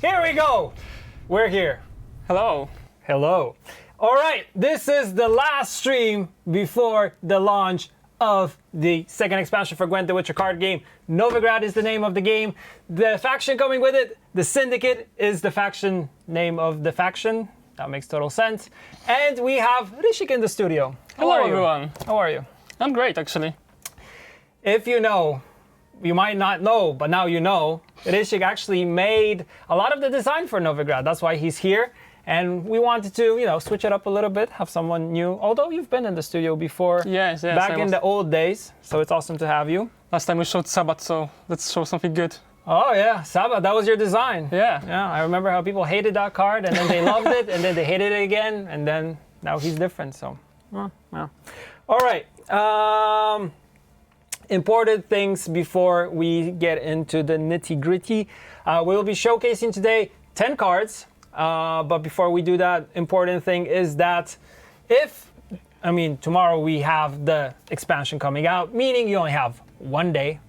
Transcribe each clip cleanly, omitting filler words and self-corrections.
Here we go. We're here. Hello. Hello. All right, this is the last stream before the launch of the second expansion for Gwent, the Witcher card game. Novigrad is the name of the game. The faction coming with it, the Syndicate, is the faction name of the faction. That makes total sense. And we have Rishik in the studio. Hello, everyone. How are you? I'm great, actually. If you know, you might not know, but now you know, Rishik actually made a lot of the design for Novigrad. That's why he's here. And we wanted to, switch it up a little bit, have someone new. Although you've been in the studio before, Yes. back in the old days. So it's awesome to have you. Last time we showed Sabbath, so let's show something good. Oh yeah, Sabbath, that was your design. Yeah. Yeah, I remember how people hated that card, and then they loved it, and then they hated it again, and then now he's different. So, well. All right. Important things before we get into the nitty gritty. We'll be showcasing today 10 cards. But before we do that, important thing is that tomorrow we have the expansion coming out, meaning you only have one day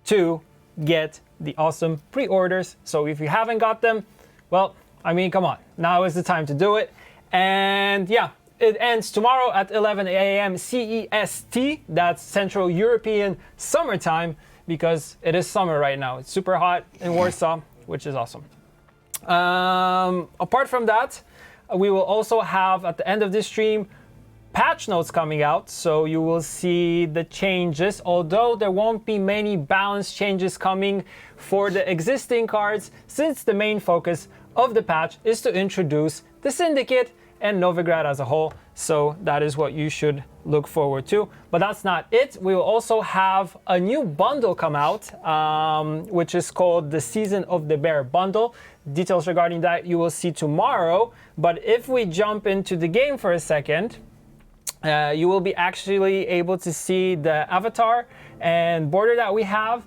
to get the awesome pre-orders. So if you haven't got them, well, come on, now is the time to do it. And yeah, it ends tomorrow at 11 a.m. CEST. That's Central European summertime, because it is summer right now. It's super hot in Warsaw, which is awesome. Apart from that, we will also have at the end of this stream patch notes coming out, so you will see the changes, although there won't be many balance changes coming for the existing cards, since the main focus of the patch is to introduce the Syndicate and Novigrad as a whole. So that is what you should look forward to. But that's not it. We will also have a new bundle come out, which is called the Season of the Bear bundle. Details regarding that you will see tomorrow. But if we jump into the game for a second, you will be actually able to see the avatar and border that we have.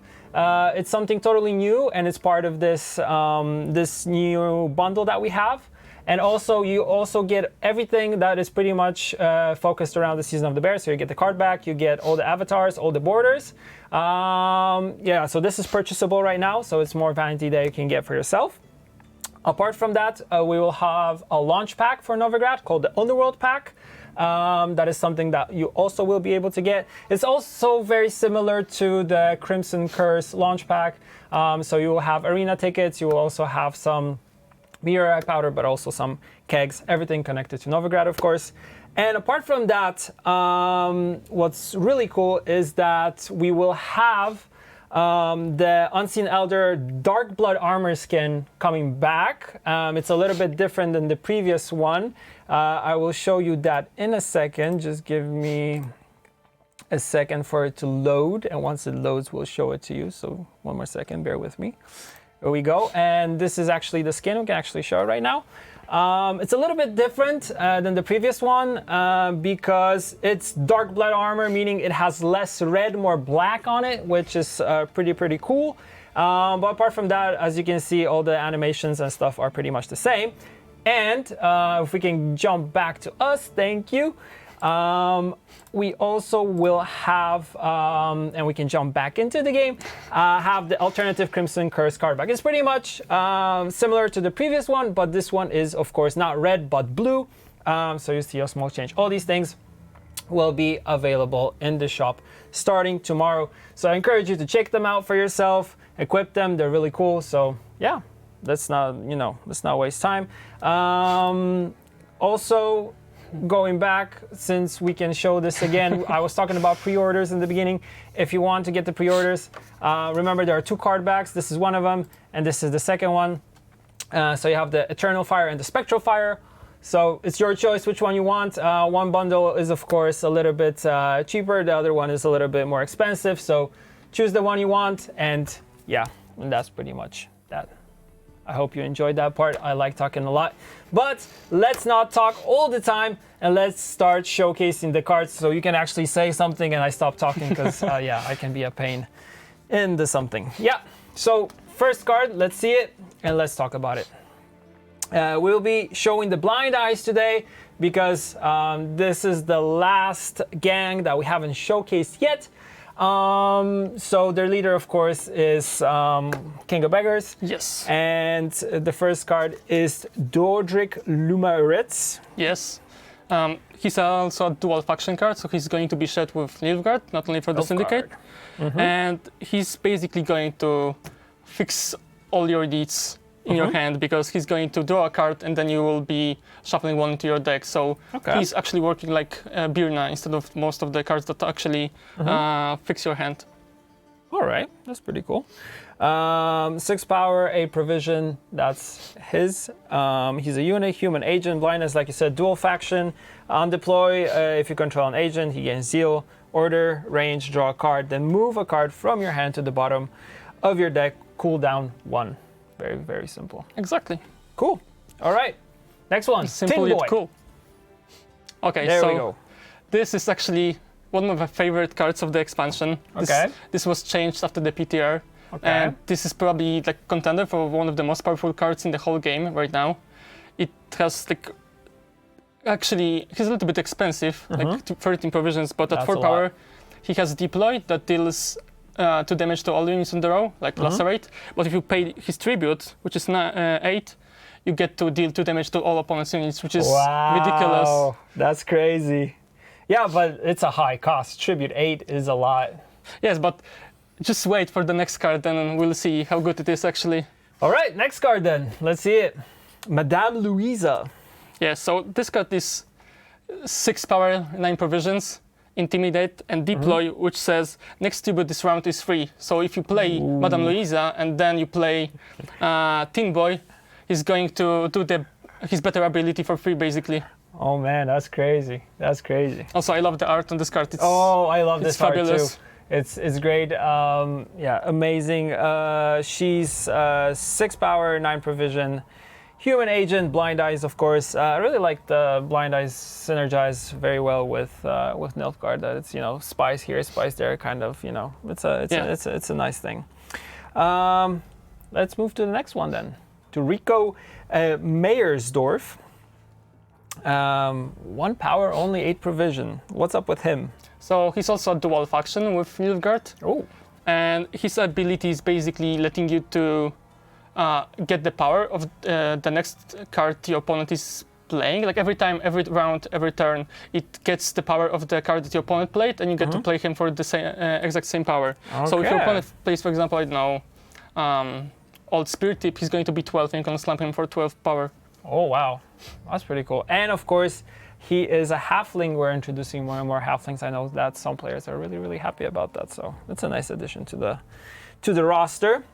It's something totally new, and it's part of this this new bundle that we have. And also, you also get everything that is pretty much focused around the Season of the Bear. So you get the card back, you get all the avatars, all the borders. So this is purchasable right now, so it's more vanity that you can get for yourself. Apart from that, we will have a launch pack for Novigrad called the Underworld Pack. That is something that you also will be able to get. It's also very similar to the Crimson Curse launch pack. So you will have arena tickets, you will also have some meteorite powder, but also some kegs, everything connected to Novigrad, of course. And apart from that, what's really cool is that we will have the Unseen Elder Dark Blood armor skin coming back. It's a little bit different than the previous one. I will show you that in a second. Just give me a second for it to load. And once it loads, we'll show it to you. So one more second, bear with me. There we go. And this is actually the skin. We can actually show it right now. It's a little bit different than the previous one because it's dark blood armor, meaning it has less red, more black on it, which is pretty cool. But apart from that, as you can see, all the animations and stuff are pretty much the same. And if we can jump back to us, thank you. We also will have, and we can jump back into the game, have the alternative Crimson Curse card back. It's pretty much similar to the previous one, but this one is, of course, not red, but blue. So you see a small change. All these things will be available in the shop starting tomorrow. So I encourage you to check them out for yourself, equip them. They're really cool. So yeah, let's not waste time. Also, going back, since we can show this again, I was talking about pre-orders in the beginning. If you want to get the pre-orders, remember there are two card backs. This is one of them, and this is the second one. So you have the Eternal Fire and the Spectral Fire. So it's your choice which one you want. One bundle is, of course, a little bit cheaper. The other one is a little bit more expensive. So choose the one you want, and yeah, and that's pretty much that. I hope you enjoyed that part. I like talking a lot. But let's not talk all the time, and let's start showcasing the cards so you can actually say something and I stop talking, because I can be a pain in the something. Yeah, so first card, let's see it and let's talk about it. We'll be showing the Blind Eyes today because this is the last gang that we haven't showcased yet. So their leader, of course, is King of Beggars. Yes. And the first card is Dodric Lumaritz. Yes. He's also a dual faction card, so he's going to be shared with Novigrad, not only for the Syndicate. And he's basically going to fix all your needs in your hand, because he's going to draw a card and then you will be shuffling one into your deck. So he's actually working like Birna instead of most of the cards that actually fix your hand. All right, that's pretty cool. 6 power, 8 provision, that's his. He's a unit, human agent, blindness, like you said, dual faction. On deploy, if you control an agent, he gains zeal, order, range, draw a card, then move a card from your hand to the bottom of your deck, cooldown 1. Very, very simple. Exactly. Cool. All right, next one, Simple Tin yet Boy. cool. Okay, There so we go. this is actually one of my favorite cards of the expansion. This was changed after the PTR. And this is probably like contender for one of the most powerful cards in the whole game right now. It has like, actually, he's a little bit expensive, like 13 provisions, but at 4 power, he has deploy that deals 2 damage to all units in the row, like lacerate. But if you pay his tribute, which is 8, you get to deal 2 damage to all opponent's units, which is ridiculous. That's crazy. Yeah, but it's a high cost. Tribute 8 is a lot. Yes, but just wait for the next card and we'll see how good it is actually. All right, next card then. Let's see it. Madame Louisa. Yeah, so this card is 6 power, 9 provisions, intimidate, and deploy, which says next tribute this round is free. So if you play Madame Louisa and then you play Tin Boy, he's going to do his better ability for free basically. Oh man, that's crazy. That's crazy. Also, I love the art on this card. I love this art fabulous. too. It's great. Yeah, amazing. She's 6 power, 9 provision. Human agent, blind eyes, of course. I really like the blind eyes synergize very well with Nilfgaard. That it's spies here, spies there, kind of. It's a nice thing. Let's move to the next one then. To Rico Meyersdorf. 1 power, only 8 provision. What's up with him? So he's also a dual faction with Nilfgaard. Oh. And his ability is basically letting you to get the power of the next card your opponent is playing. Like every time, every round, every turn, it gets the power of the card that your opponent played, and you get to play him for the same exact same power. Okay. So if your opponent plays, for example, I don't know, Old Spirit Tip, he's going to be 12, and you can slam him for 12 power. Oh wow, that's pretty cool. And of course, he is a halfling. We're introducing more and more halflings. I know that some players are really, really happy about that. So it's a nice addition to the roster.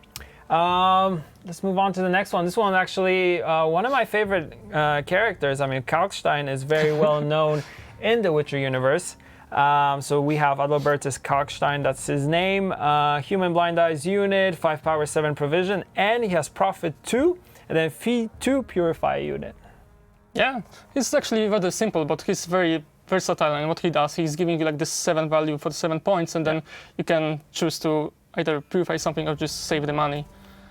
Let's move on to the next one. This one actually one of my favorite characters. I mean, Kalkstein is very well known in the Witcher universe. So we have Adalbertus Kalkstein, that's his name. Human blind eyes unit, 5 power, 7 provision, and he has profit 2, and then fee 2 purify unit. Yeah, he's actually rather simple, but he's very versatile. And what he does, he's giving you like this 7 value for 7 points, and then you can choose to either purify something or just save the money.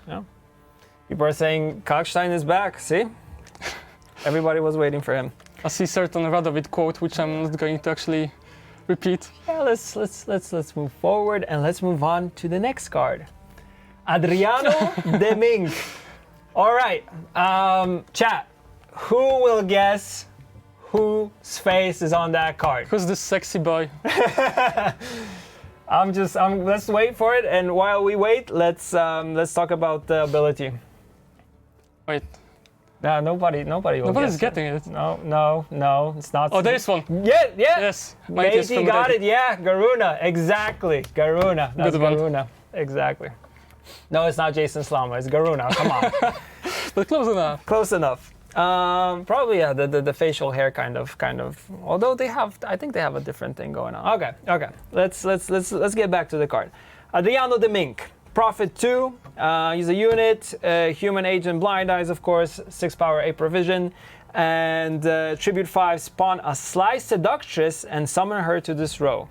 Yeah. People are saying Kalkstein is back. See, everybody was waiting for him. I see certain Radovid quote, which I'm not going to actually repeat. Yeah, let's move forward and let's move on to the next card. Adriano de Mink. All right, chat. Who will guess whose face is on that card? Who's this sexy boy? Let's wait for it, and while we wait, let's talk about the ability. Wait. Nobody will Nobody's guess getting it. No, it's not. Oh, there's one. Yeah. Yes. Matey got it. Yeah, Garuna. Exactly. Garuna. That's Good one. Garuna. Exactly. No, it's not Jason Slama. It's Garuna. Come on. But close enough. Close enough. Probably yeah. The facial hair kind of. Although I think they have a different thing going on. Okay. Let's get back to the card. Adriano de Mink. Profit 2. He's a unit. Human agent, blind eyes, of course. 6 power, 8 provision, and tribute 5. Spawn a sly seductress and summon her to this row.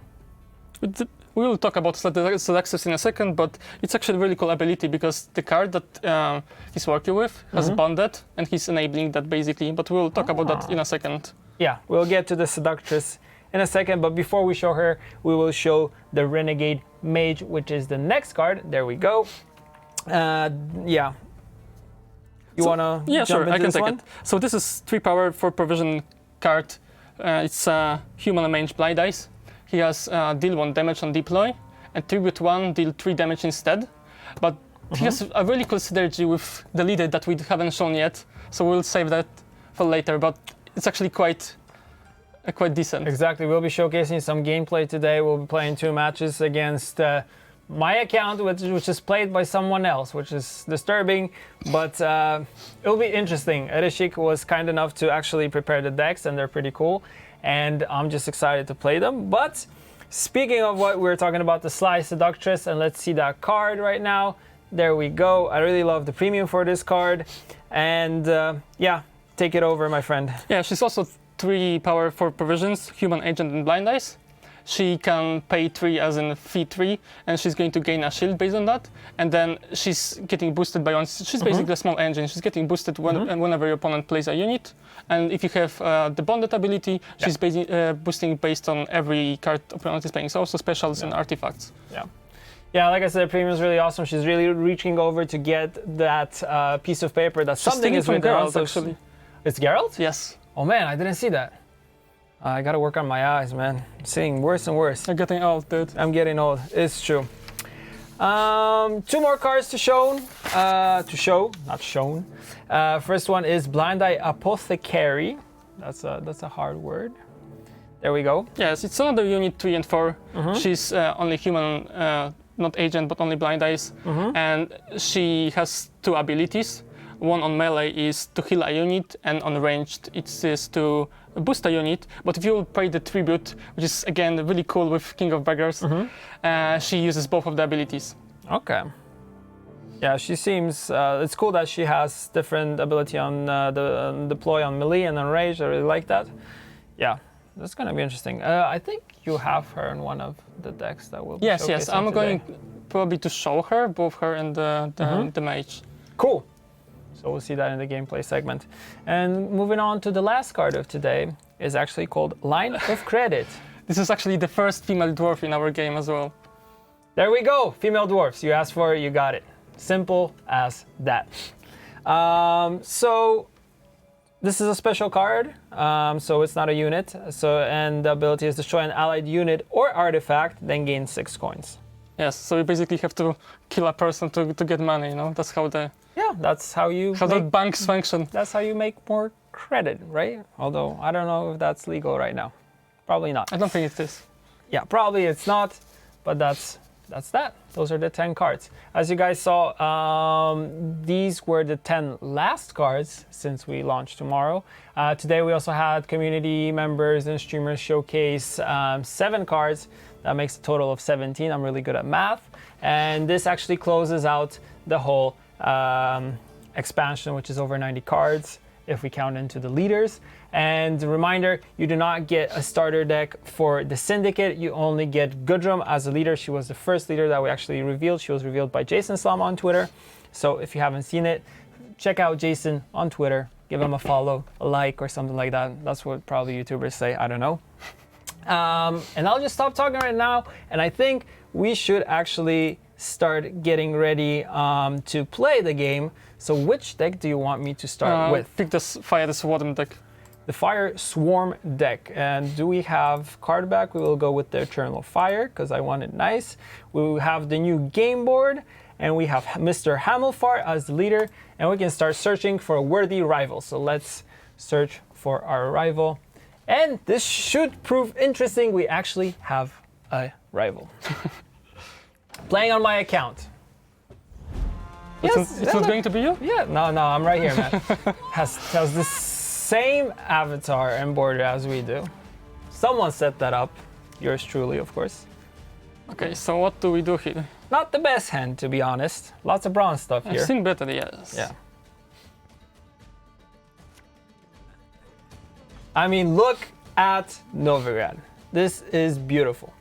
We will talk about seductress in a second, but it's actually a really cool ability because the card that he's working with has bonded, and he's enabling that basically. But we'll talk about that in a second. Yeah, we'll get to the seductress in a second, but before we show her, we will show the Renegade Mage, which is the next card. There we go. Yeah. You wanna jump into I can this take one? it. So this is 3 power, 4 provision card. It's a human mage blind dice. He has deal 1 damage on deploy, and tribute 1, deal 3 damage instead. But he has a really cool synergy with the leader that we haven't shown yet, so we'll save that for later, but it's actually quite decent. Exactly, we'll be showcasing some gameplay today. We'll be playing 2 matches against my account, which is played by someone else, which is disturbing, but it'll be interesting. Ereshik was kind enough to actually prepare the decks, and they're pretty cool, and I'm just excited to play them. But speaking of what we were talking about, the Sly Seductress, and let's see that card right now. There we go. I really love the premium for this card, and yeah, take it over, my friend. Yeah, she's also 3 power, 4 provisions, human agent and blind dice. She can pay 3 as in fee 3, and she's going to gain a shield based on that. And then she's getting boosted by 1. She's basically a small engine. She's getting boosted whenever your opponent plays a unit. And if you have the bonded ability, she's boosting based on every card opponent is playing. So also specials and artifacts. Yeah, like I said, premium is really awesome. She's really reaching over to get that piece of paper that something is written on. Actually. It's Geralt? Yes. Oh man, I didn't see that. I gotta work on my eyes, man. I'm seeing worse and worse. You're getting old, dude. I'm getting old. It's true. 2 more cards to show. Not shown. First one is Blind Eye Apothecary. That's a hard word. There we go. Yes, it's another unit 3 and 4. She's only human, not agent, but only blind eyes. And she has 2 abilities. One on melee is to heal a unit, and on ranged it is to boost a unit. But if you pay the tribute, which is again really cool with King of Beggars, she uses both of the abilities. Okay. Yeah, she seems. It's cool that she has different ability on the deploy on melee and on range. I really like that. Yeah, that's gonna be interesting. I think you have her in one of the decks that will. Yes. I'm going probably to show her, both her and the mage. Cool. So we'll see that in the gameplay segment. And moving on to the last card of today is actually called Line of Credit. This is actually the first female dwarf in our game as well. There we go, female dwarfs. You asked for it, you got it. Simple as that. So this is a special card, so it's not a unit. And the ability is destroy an allied unit or artifact, then gain 6 coins. Yes, so you basically have to kill a person to get money, you know? That's how the banks function. That's how you make more credit, right? Although I don't know if that's legal right now. Probably not. I don't think it is. Yeah, probably it's not, but that's that. Those are the 10 cards. As you guys saw, these were the 10 last cards since we launched tomorrow. Today we also had community members and streamers showcase 7 cards. That makes a total of 17. I'm really good at math. And this actually closes out the whole expansion, which is over 90 cards if we count into the leaders. And a reminder, you do not get a starter deck for the Syndicate. You only get Gudrun as a leader. She was the first leader that we actually revealed. She was revealed by Jason Slum on Twitter. So if you haven't seen it, check out Jason on Twitter. Give him a follow, a like, or something like that. That's what probably YouTubers say. I don't know. And I'll just stop talking right now. And I think we should actually start getting ready to play the game. So which deck do you want me to start with? Pick this Fire the Swarm deck. The Fire Swarm deck. And do we have card back? We will go with the Eternal Fire because I want it nice. We will have the new game board, and we have Mr. Hamilfar as the leader, and we can start searching for a worthy rival. So let's search for our rival. And this should prove interesting. We actually have a rival. Playing on my account. It's not going to be you? Yeah, no, I'm right here, man. has the same avatar and border as we do. Someone set that up. Yours truly, of course. Okay, so what do we do here? Not the best hand, to be honest. Lots of bronze stuff here. I've seen better, yes. Yeah. I mean, look at Novigrad. This is beautiful.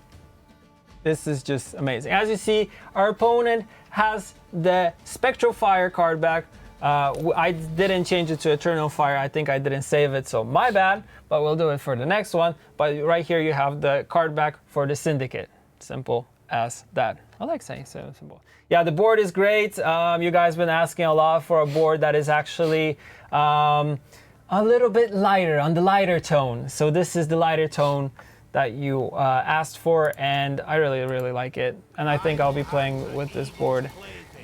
This is just amazing. As you see, our opponent has the Spectral Fire card back, I didn't change it to Eternal Fire. I think I didn't save it, so my bad. But we'll do it for the next one. But right here you have the card back for the Syndicate. Simple as that. I like saying so simple. Yeah, the board is great. You guys been asking a lot for a board that is actually a little bit lighter, on the lighter tone. So this is the lighter tone that you asked for, and I really, really like it. And I think I'll be playing with this board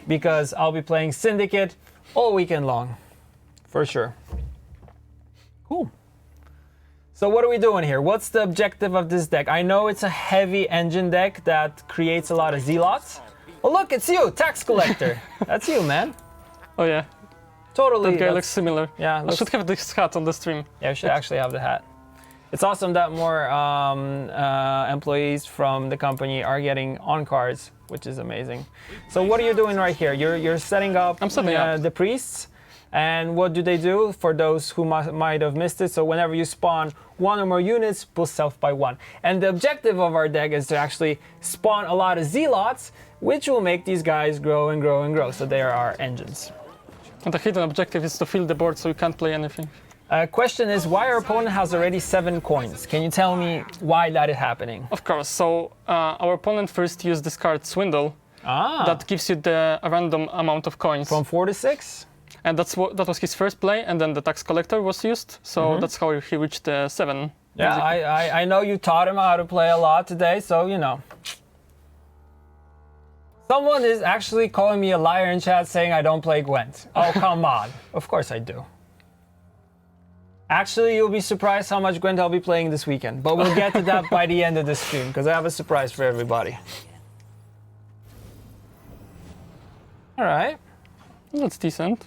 because I'll be playing Syndicate all weekend long, for sure. Cool. So what are we doing here? What's the objective of this deck? I know it's a heavy engine deck that creates a lot of zealots. Oh look, it's you, Tax Collector. That's you, man. Oh yeah. Totally. That guy looks similar. Yeah. I should have this hat on the stream. Yeah, we should actually have the hat. It's awesome that more employees from the company are getting on cards, which is amazing. So what are you doing right here? You're setting up, the priests. And what do they do for those who might have missed it? So whenever you spawn one or more units, boost self by 1. And the objective of our deck is to actually spawn a lot of zealots, which will make these guys grow and grow and grow. So they are our engines. And the hidden objective is to fill the board so you can't play anything. Question is, why our opponent has already 7 coins? Can you tell me why that is happening? Of course. So our opponent first used this card Swindle. That gives you a random amount of coins. From 4 to 6? And that was his first play, and then the Tax Collector was used. So that's how he reached the 7. Yeah, I know you taught him how to play a lot today, so you know. Someone is actually calling me a liar in chat saying I don't play Gwent. Oh, come on. Of course I do. Actually, you'll be surprised how much Gwent I'll be playing this weekend. But we'll get to that by the end of the stream, because I have a surprise for everybody. All right. That's decent.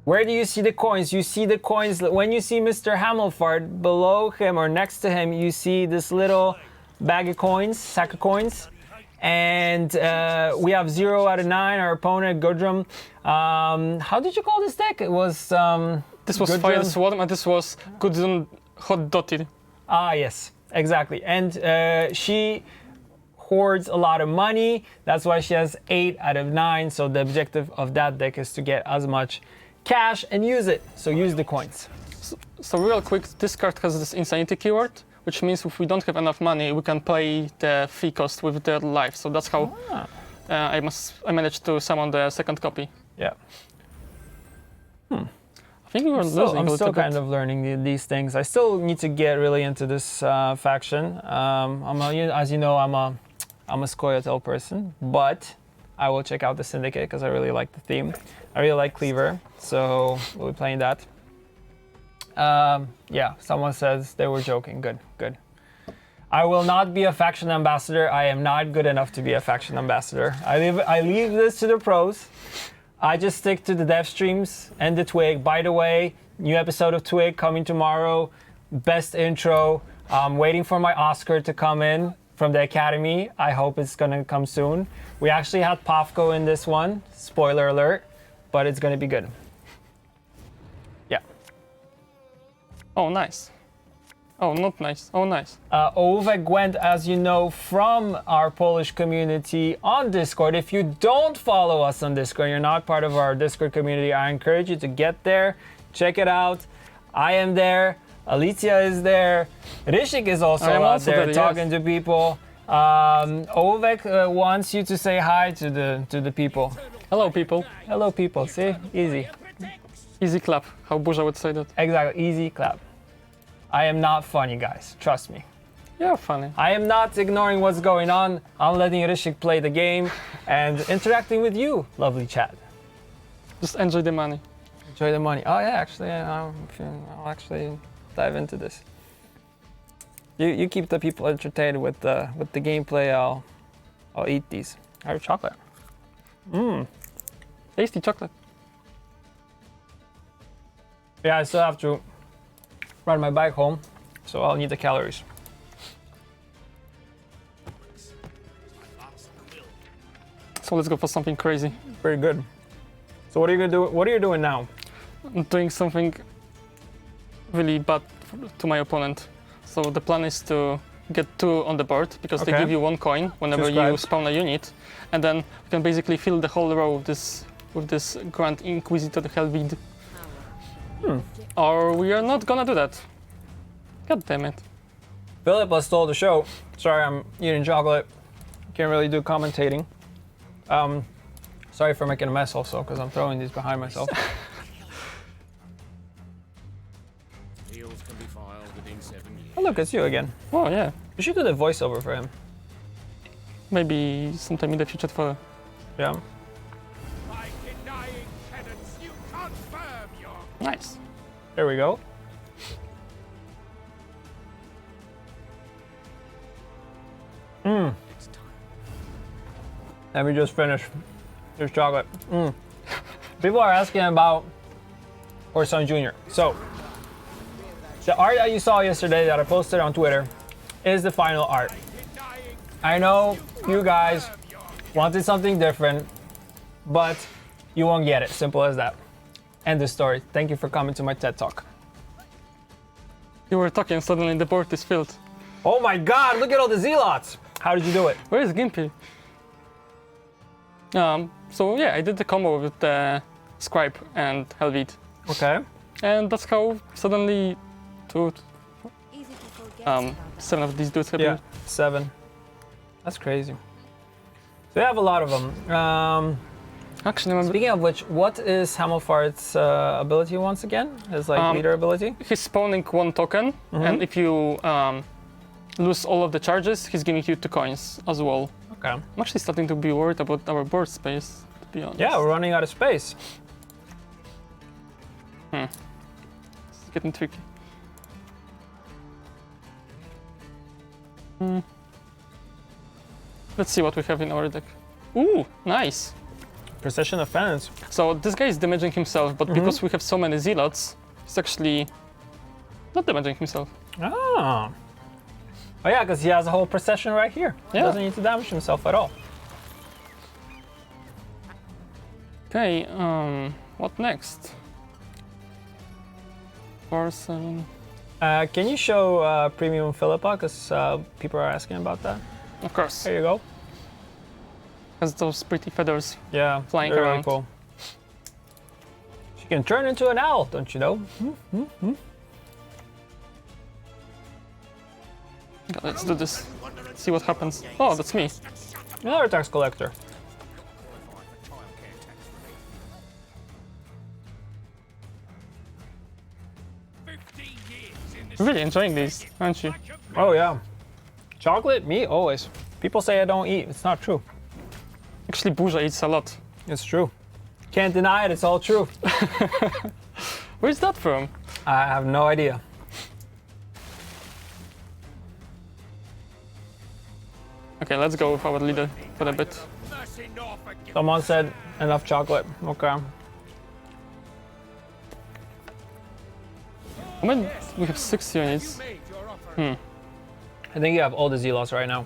Where do you see the coins? You see the coins, when you see Mr. Hamelfart, below him or next to him, you see this little bag of coins, sack of coins. And we have 0 out of 9, our opponent, Gudrum. How did you call this deck? It was... this was Fire Swarm, and this was Gudrun Hot Dotted. Ah, yes, exactly. And she hoards a lot of money. That's why she has 8 out of 9. So the objective of that deck is to get as much cash and use it. So use the coins. So real quick, this card has this Insanity keyword, which means if we don't have enough money, we can pay the fee cost with their life. So that's how I managed to summon the second copy. Yeah. I think we were losing. I'm still kind of learning these things. I still need to get really into this faction. As you know, I'm a Scoia'tael person, but I will check out the Syndicate because I really like the theme. I really like Cleaver, so we'll be playing that. Yeah, someone says they were joking. Good, good. I will not be a faction ambassador. I am not good enough to be a faction ambassador. I leave this to the pros. I just stick to the dev streams and the Twig. By the way, new episode of Twig coming tomorrow. Best intro. I'm waiting for my Oscar to come in from the Academy. I hope it's gonna come soon. We actually had Pafko in this one. Spoiler alert, but it's gonna be good. Yeah. Oh, nice. Oh, not nice. Oh, nice. Ove Gwent, as you know from our Polish community on Discord. If you don't follow us on Discord, you're not part of our Discord community, I encourage you to get there, check it out. I am there. Alicia is there. Rishik is also out there talking to people. Ovek wants you to say hi to the people. Hello, people. Hello, people. See? Easy. Easy clap. How Burza would say that. Exactly. Easy clap. I am not funny, guys. Trust me. You're funny. I am not ignoring what's going on. I'm letting Rishik play the game and interacting with you, lovely chat. Just enjoy the money. Enjoy the money. Oh, yeah, actually, I'll actually dive into this. You keep the people entertained with the gameplay. I'll eat these. I have chocolate. Mmm, tasty chocolate. Yeah, I still have to ride my bike home, so I'll need the calories. So let's go for something crazy. Very good. So what are you gonna do? What are you doing now? I'm doing something really bad to my opponent. So the plan is to get 2 on the board because they give you 1 coin whenever you spawn a unit, and then you can basically fill the whole row with this Grand Inquisitor Helvid. Or we are not gonna do that. God damn it. Philip, let's stole the show. Sorry, I'm eating chocolate. Can't really do commentating. Sorry for making a mess also, because I'm throwing these behind myself. Oh look, it's you again. Oh yeah. You should do the voiceover for him. Maybe sometime in the future for... Yeah. Nice. There we go. Let me just finish. There's chocolate. People are asking about Orson Jr. So, the art that you saw yesterday that I posted on Twitter is the final art. I know you guys wanted something different, but you won't get it. Simple as that. End the story. Thank you for coming to my TED Talk. You were talking, suddenly the board is filled. Oh my god, look at all the zealots! How did you do it? Where is Gimpy? So yeah, I did the combo with the Scribe and Helvid. Okay. And that's how suddenly 7 of these dudes have Yeah, 7. That's crazy. So we have a lot of them. Actually, Speaking of which, what is Hamelfart's ability once again? His leader ability? He's spawning 1 token, and if you lose all of the charges, he's giving you 2 coins as well. Okay. I'm actually starting to be worried about our board space, to be honest. Yeah, we're running out of space. It's getting tricky. Let's see what we have in our deck. Ooh, nice. Precision offense. So this guy is damaging himself, but because we have so many zealots, he's actually not damaging himself. Ah. Oh yeah, because he has a whole procession right here. He Yeah. doesn't need to damage himself at all. Okay, what next? 4, 7. Can you show Premium Philippa? Because people are asking about that. Of course. There you go. Has those pretty feathers. Yeah, Flying they're around. really cool. She can turn into an owl, don't you know? Okay, let's do this. See what happens. Oh, that's me. Another tax collector. Really enjoying these, aren't you? Oh yeah. Chocolate? Me? Always. People say I don't eat. It's not true. Actually, Burza eats a lot. It's true. Can't deny it. It's all true. Where's that from? I have no idea. Okay, let's go with our leader for a bit. Someone said enough chocolate. Okay. I mean, we have 6 units. I think you have all the zealots right now.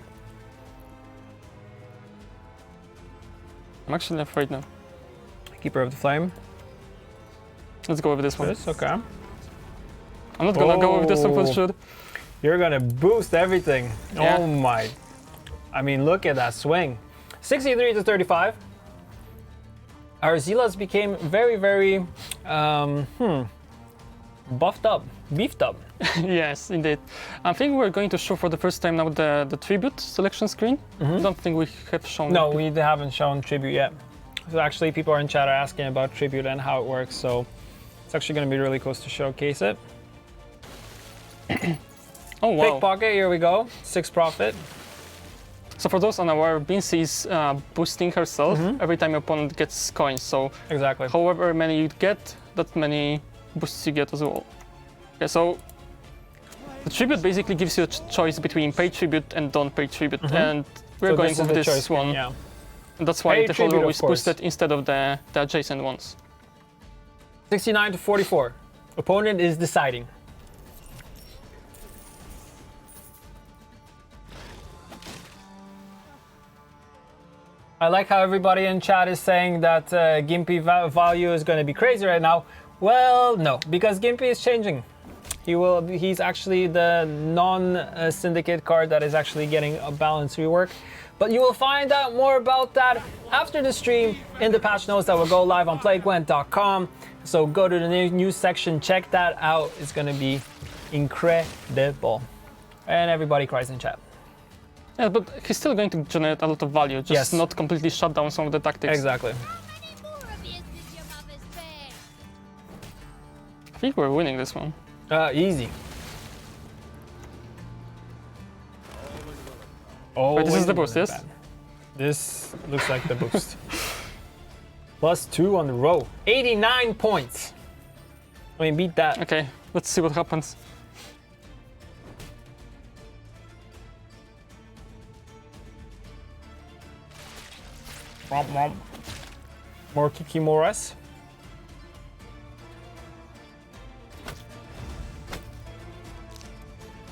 I'm actually afraid now. Keeper of the Flame. Let's go with this one. This, okay. I'm not gonna go with this one for sure. You're gonna boost everything. Yeah. Oh my. I mean, look at that swing. 63 to 35. Our zealots became very, very, buffed up, beefed up. Yes, indeed. I think we're going to show for the first time now the tribute selection screen. I don't think we have shown No, it. we haven't shown tribute yet. So actually, people are in chat are asking about tribute and how it works. So it's actually going to be really close to showcase it. Oh wow. Pickpocket, here we go. 6 profit. So for those unaware, Bincy is boosting herself every time your opponent gets coins. So Exactly. however many you get, that many boosts you get as well. Okay, so the tribute basically gives you a choice between pay tribute and don't pay tribute, and we're going this is with the this choice one. screen, yeah. And that's why Pay the whole tribute, row of is course. boosted instead of the adjacent ones. 69 to 44. Opponent is deciding. I like how everybody in chat is saying that Gimpy value is going to be crazy right now. Well, no, because Gimpy is changing. He's actually the non-syndicate card that is actually getting a balance rework. But you will find out more about that after the stream in the patch notes that will go live on playgwent.com. So go to the news section, check that out. It's gonna be incredible. And everybody cries in chat. Yeah, but he's still going to generate a lot of value, just not completely shut down some of the tactics. Exactly. I think we're winning this one. Easy. Oh, wait, this is the boost, yes? Bad. This looks like the boost. +2 on the row. 89 points. I mean, beat that. Okay, let's see what happens. Romp, romp. More Kikimoras.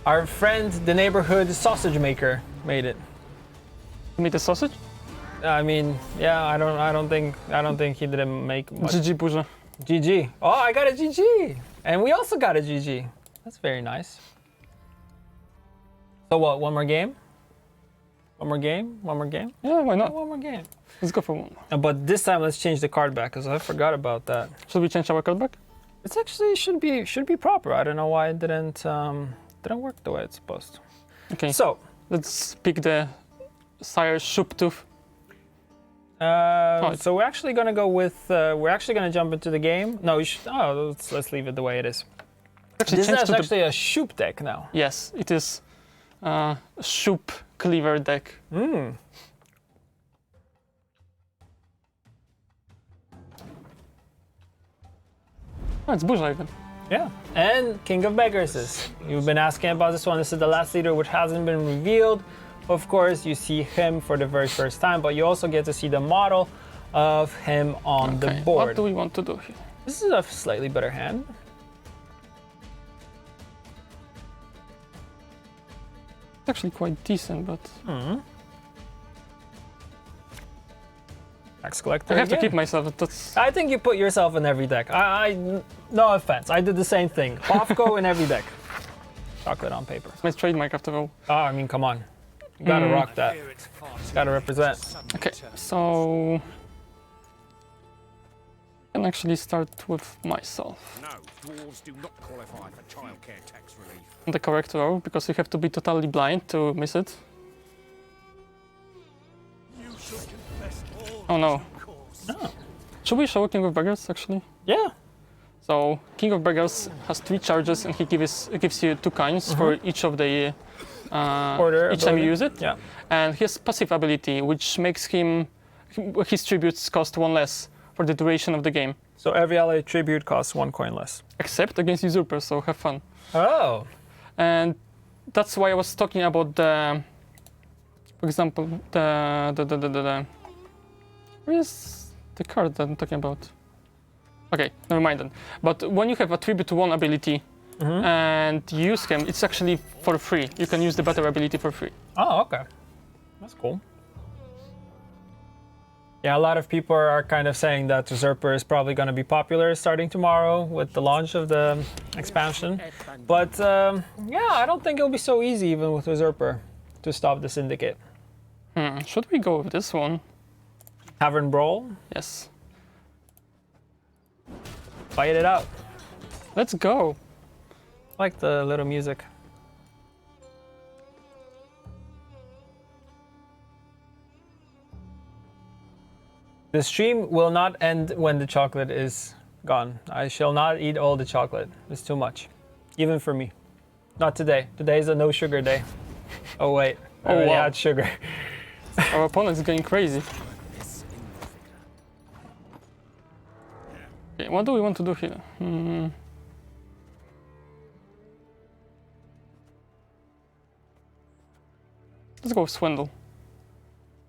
Our friend, the neighborhood sausage maker, made it. Made the sausage? I mean, yeah, I don't think he didn't make much. GG Burza. GG. Oh, I got a GG. And we also got a GG. That's very nice. So what, one more game? One more game? One more game? Yeah, why not? One more game. Let's go for one. But this time let's change the card back because I forgot about that. Should we change our card back? It's actually should be proper. I don't know why it didn't work the way it's supposed to. Okay. So let's pick the Sire Shooptooth. So we're actually gonna go with we're actually gonna jump into the game. No, let's leave it the way it is. Actually, this is actually a Shoop deck now. Yes, it is a Shoop Cleaver deck. Hmm. Oh, it's Burza even. Yeah, and King of Beggars. You've been asking about this one. This is the last leader which hasn't been revealed. Of course, you see him for the very first time, but you also get to see the model of him on the board. What do we want to do here? This is a slightly better hand. It's actually quite decent, but... Tax collector I have again. to keep myself. That's... I think you put yourself in every deck. No offense, I did the same thing. Bofko in every deck. Chocolate on paper. It's my trademark after all. Oh, I mean, come on. You gotta rock that. Gotta represent. Okay, so... I can actually start with myself. No, dwarves do not qualify for childcare tax relief. On the correct row, because you have to be totally blind to miss it. Oh no. Oh. Should we show King of Beggars actually? Yeah. So King of Beggars has 3 charges and he gives you 2 coins for each of the each time you use it. Yeah. And he has passive ability, which makes his tributes cost 1 less for the duration of the game. So every ally tribute costs 1 coin less. Except against usurpers, so have fun. Oh. And that's why I was talking about the, for example, where is the card that I'm talking about? Okay, never mind then. But when you have a tribute to 1 ability and you use him, it's actually for free. You can use the better ability for free. Oh, okay. That's cool. Yeah, a lot of people are kind of saying that Usurper is probably going to be popular starting tomorrow with the launch of the expansion. But yeah, I don't think it'll be so easy even with Usurper to stop the Syndicate. Should we go with this one? Tavern Brawl? Yes. Fight it out. Let's go. I like the little music. The stream will not end when the chocolate is gone. I shall not eat all the chocolate. It's too much. Even for me. Not today. Today is a no sugar day. Oh wait, I already had sugar. Our opponent's going crazy. Okay, what do we want to do here? Let's go with Swindle.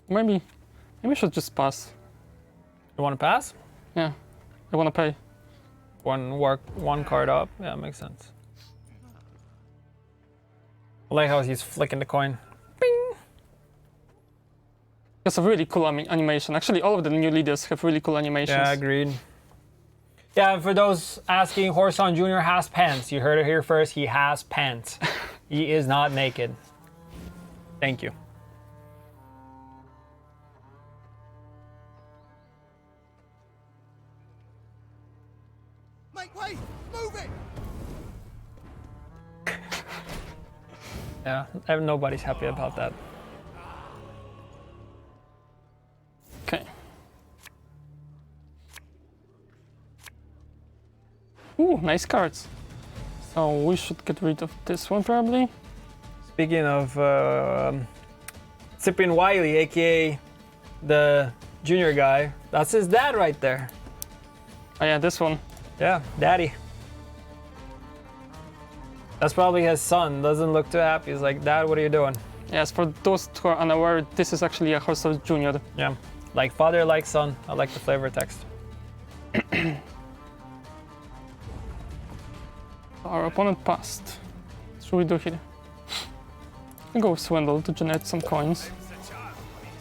Maybe I should just pass. You want to pass? Yeah, I want to pay. One card up. Yeah, makes sense. I like how he's flicking the coin. Bing! That's a really cool animation. Actually, all of the new leaders have really cool animations. Yeah, agreed. Yeah, and for those asking, Horson Jr. has pants. You heard it here first. He has pants. He is not naked. Thank you. Make way! Move it! Yeah, nobody's happy about that. Okay. Ooh, nice cards. So we should get rid of this one probably. Speaking of Cyprian Wiley, aka the junior guy, that's his dad right there. Oh yeah, this one. Yeah, daddy. That's probably his son. Doesn't look too happy. He's like, Dad, what are you doing? Yes, for those who are unaware, this is actually a Horse Junior. Yeah, like father, like son. I like the flavor text. Our opponent passed. What should we do here? I'll go with Swindle to generate some coins.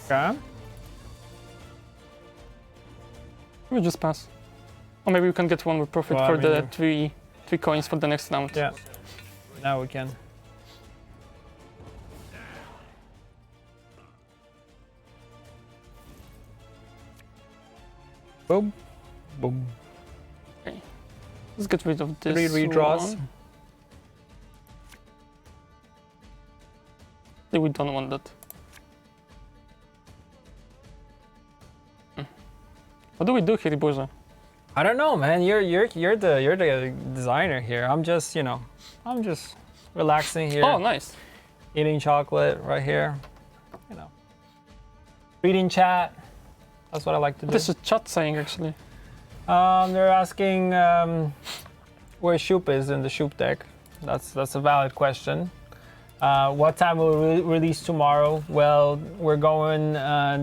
Okay. We just pass. Or maybe we can get one more profit Well, for I mean, the three coins for the next round. Yeah. Now we can. Boom. Boom. Okay. Let's get rid of this. 3 redraws. one. We don't want that. What do we do here, Boże? I don't know, man. You're the designer here. I'm just, I'm just relaxing here. Oh, nice. Eating chocolate right here. Reading chat. That's what I like to do. What is the chat saying actually? They're asking where Shoop is in the Shoop deck. That's a valid question. What time will we release tomorrow? Well, we're going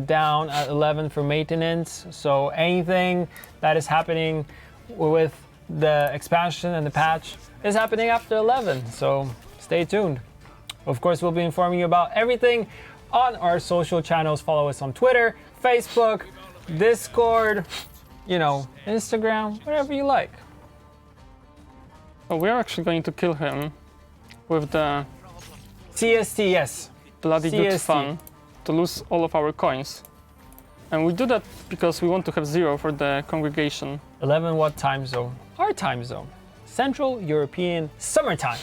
down at 11 for maintenance. So anything that is happening with the expansion and the patch is happening after 11. So stay tuned. Of course, we'll be informing you about everything on our social channels. Follow us on Twitter, Facebook, Discord, Instagram, whatever you like. So we are actually going to kill him with the CST, yes. bloody good CST. fun to lose all of our coins. And we do that because we want to have 0 for the congregation. 11 what time zone? Our time zone. Central European summertime.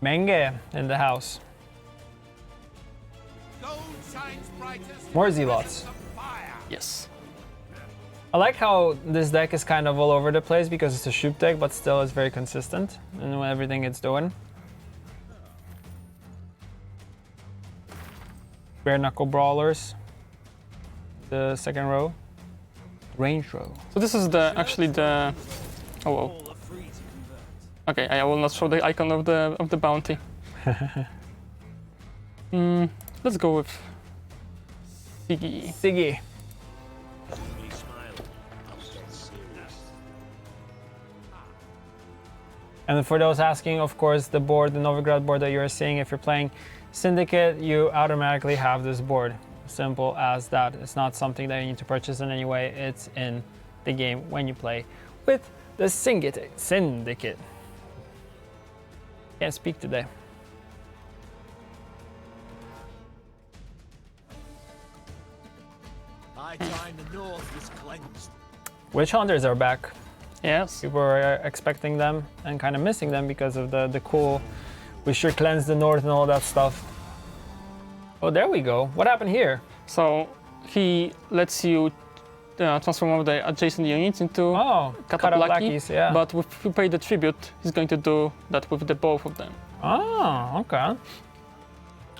Menge in the house. More zealots. Yes. I like how this deck is kind of all over the place because it's a Shoop deck, but still is very consistent in everything it's doing. Bare knuckle brawlers. The second row. Range row. So this is actually the. Oh whoa. Okay, I will not show the icon of the bounty. Let's go with Siggy. Siggy. And for those asking, of course, the Novigrad board that you're seeing, if you're playing Syndicate, you automatically have this board. Simple as that. It's not something that you need to purchase in any way. It's in the game when you play with the Syndicate. Can't speak today. The north is cleansed. Witch Hunters are back. Yes. People were expecting them and kind of missing them because of the cool, we sure cleanse the north and all that stuff. Oh, there we go. What happened here? So he lets you transform all the adjacent units into Katablakis, yeah. But if you pay the tribute, he's going to do that with the both of them. Oh, okay.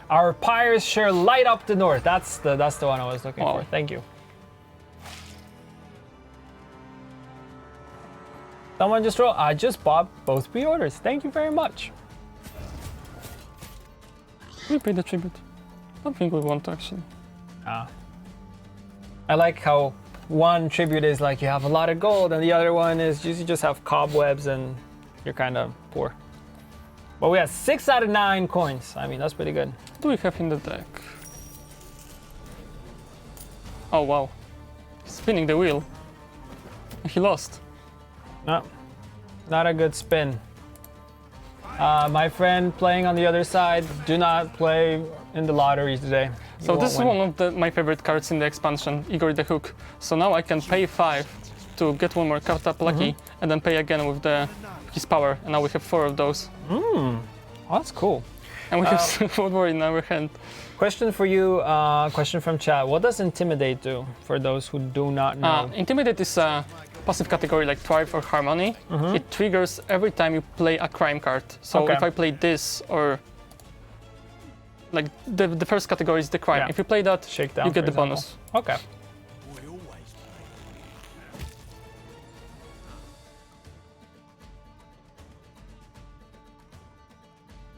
Our pyres sure light up the north. That's the one I was looking for. Thank you. Someone just wrote, I just bought both pre-orders. Thank you very much. We pay the tribute. I don't think we want to actually. I like how one tribute is like you have a lot of gold and the other one is you just have cobwebs and you're kind of poor. But we have 6 out of 9 coins. I mean, that's pretty good. What do we have in the deck? Oh wow. He's spinning the wheel. He lost. No, not a good spin. My friend playing on the other side, do not play in the lottery today. So this is one of my favorite cards in the expansion, Igor the Hook. So now I can pay 5 to get one more card up lucky, and then pay again with his power. And now we have 4 of those. Oh, that's cool. And we have 1 more in our hand. Question for you, question from chat. What does Intimidate do for those who do not know? Intimidate is a passive category like Thrive or Harmony. It triggers every time you play a crime card. So if I play this, or like the first category is the crime. Yeah. If you play that, Shakedown, you get the for example. bonus. Okay.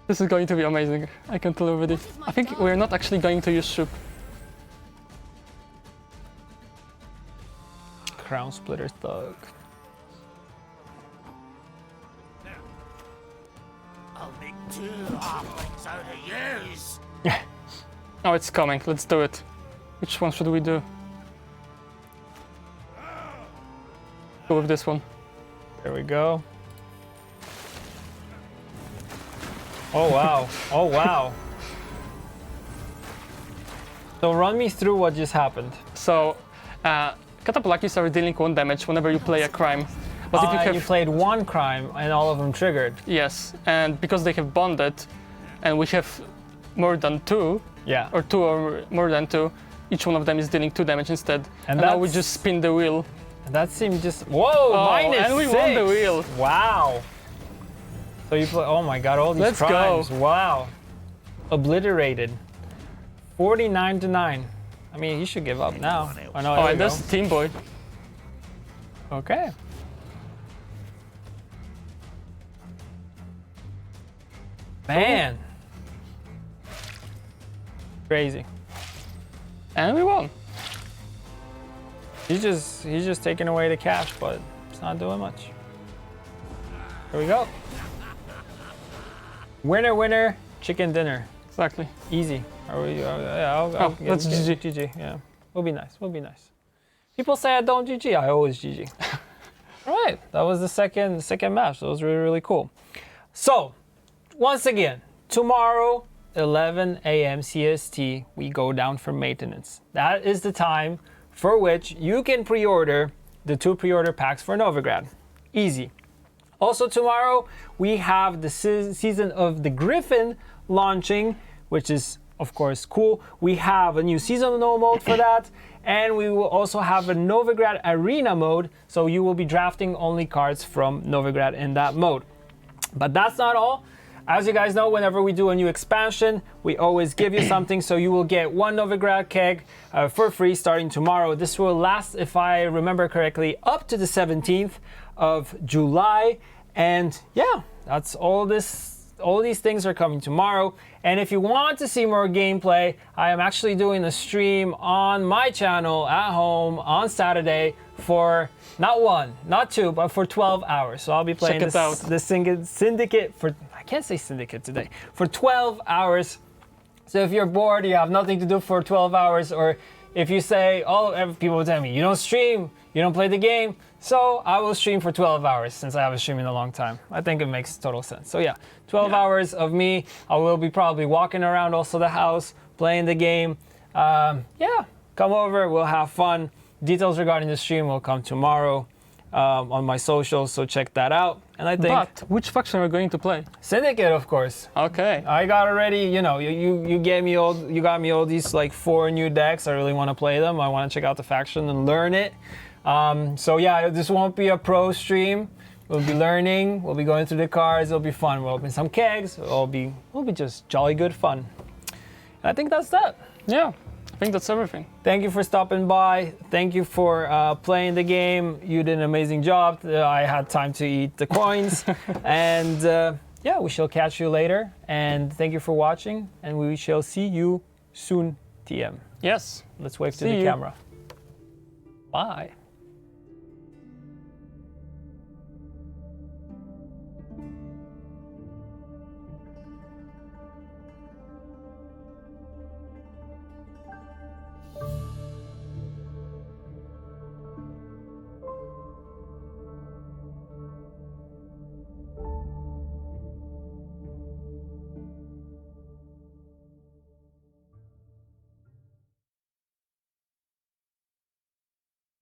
This is going to be amazing. I can tell already. I think we're not actually going to use Shoop. Crown Splitter Thug. I'll make 2 halflings out of yous. Oh, it's coming. Let's do it. Which one should we do? Go with this one. There we go. Oh wow. Oh wow. So run me through what just happened. So, Catapulakis are dealing 1 damage whenever you play a crime. But if you have... you played 1 crime and all of them triggered. Yes, and because they have bonded, and we have more than 2, Yeah. or 2 or more than 2, each one of them is dealing 2 damage instead. And now we just spin the wheel. That seemed just... Whoa, minus and we 6. won the wheel. Wow. So you play... Oh my god, all these Let's crimes. go. Wow. Obliterated. 49 to 9. I mean, you should give up now. Oh, no, Oh, and that's Team Boy. Okay. Man. Crazy. And we won. He's just taking away the cash, but it's not doing much. Here we go. Winner, winner, chicken dinner. Exactly. Easy. Are we? Yeah, I'll that's GG. GG. Yeah, we'll be nice. We'll be nice. People say I don't GG. I always GG. All right, that was the second match. That was really cool. So, once again, tomorrow, 11 a.m. CST, we go down for maintenance. That is the time for which you can pre-order the 2 pre-order packs for Novigrad. Easy. Also tomorrow, we have the Season of the Griffin launching, which is, of course, cool. We have a new seasonal mode for that, and we will also have a Novigrad Arena mode, so you will be drafting only cards from Novigrad in that mode. But that's not all. As you guys know, whenever we do a new expansion, we always give you something, so you will get 1 Novigrad keg for free starting tomorrow. This will last, if I remember correctly, up to the 17th of July. And yeah, that's all these things are coming tomorrow. And if you want to see more gameplay, I am actually doing a stream on my channel at home on Saturday for not 1, not 2, but for 12 hours. So I'll be playing the Syndicate for, I can't say Syndicate today, for 12 hours. So if you're bored, you have nothing to do for 12 hours, or if you say, oh, people will tell me, you don't stream, you don't play the game, so I will stream for 12 hours since I haven't streamed in a long time. I think it makes total sense. So yeah, 12 hours of me. I will be probably walking around also the house, playing the game. Yeah, come over, we'll have fun. Details regarding the stream will come tomorrow on my socials, so check that out. And I think... But which faction are we going to play? Syndicate, of course. Okay. I got already, you know, you got me all these like 4 new decks. I really want to play them. I want to check out the faction and learn it. So yeah, this won't be a pro stream. We'll be learning. We'll be going through the cards. It'll be fun. We'll open some kegs. It'll be just jolly good fun. And I think that's that. Yeah, I think that's everything. Thank you for stopping by. Thank you for playing the game. You did an amazing job. I had time to eat the coins. And yeah, we shall catch you later. And thank you for watching. And we shall see you soon, TM. Yes. Let's wave to the camera. Bye.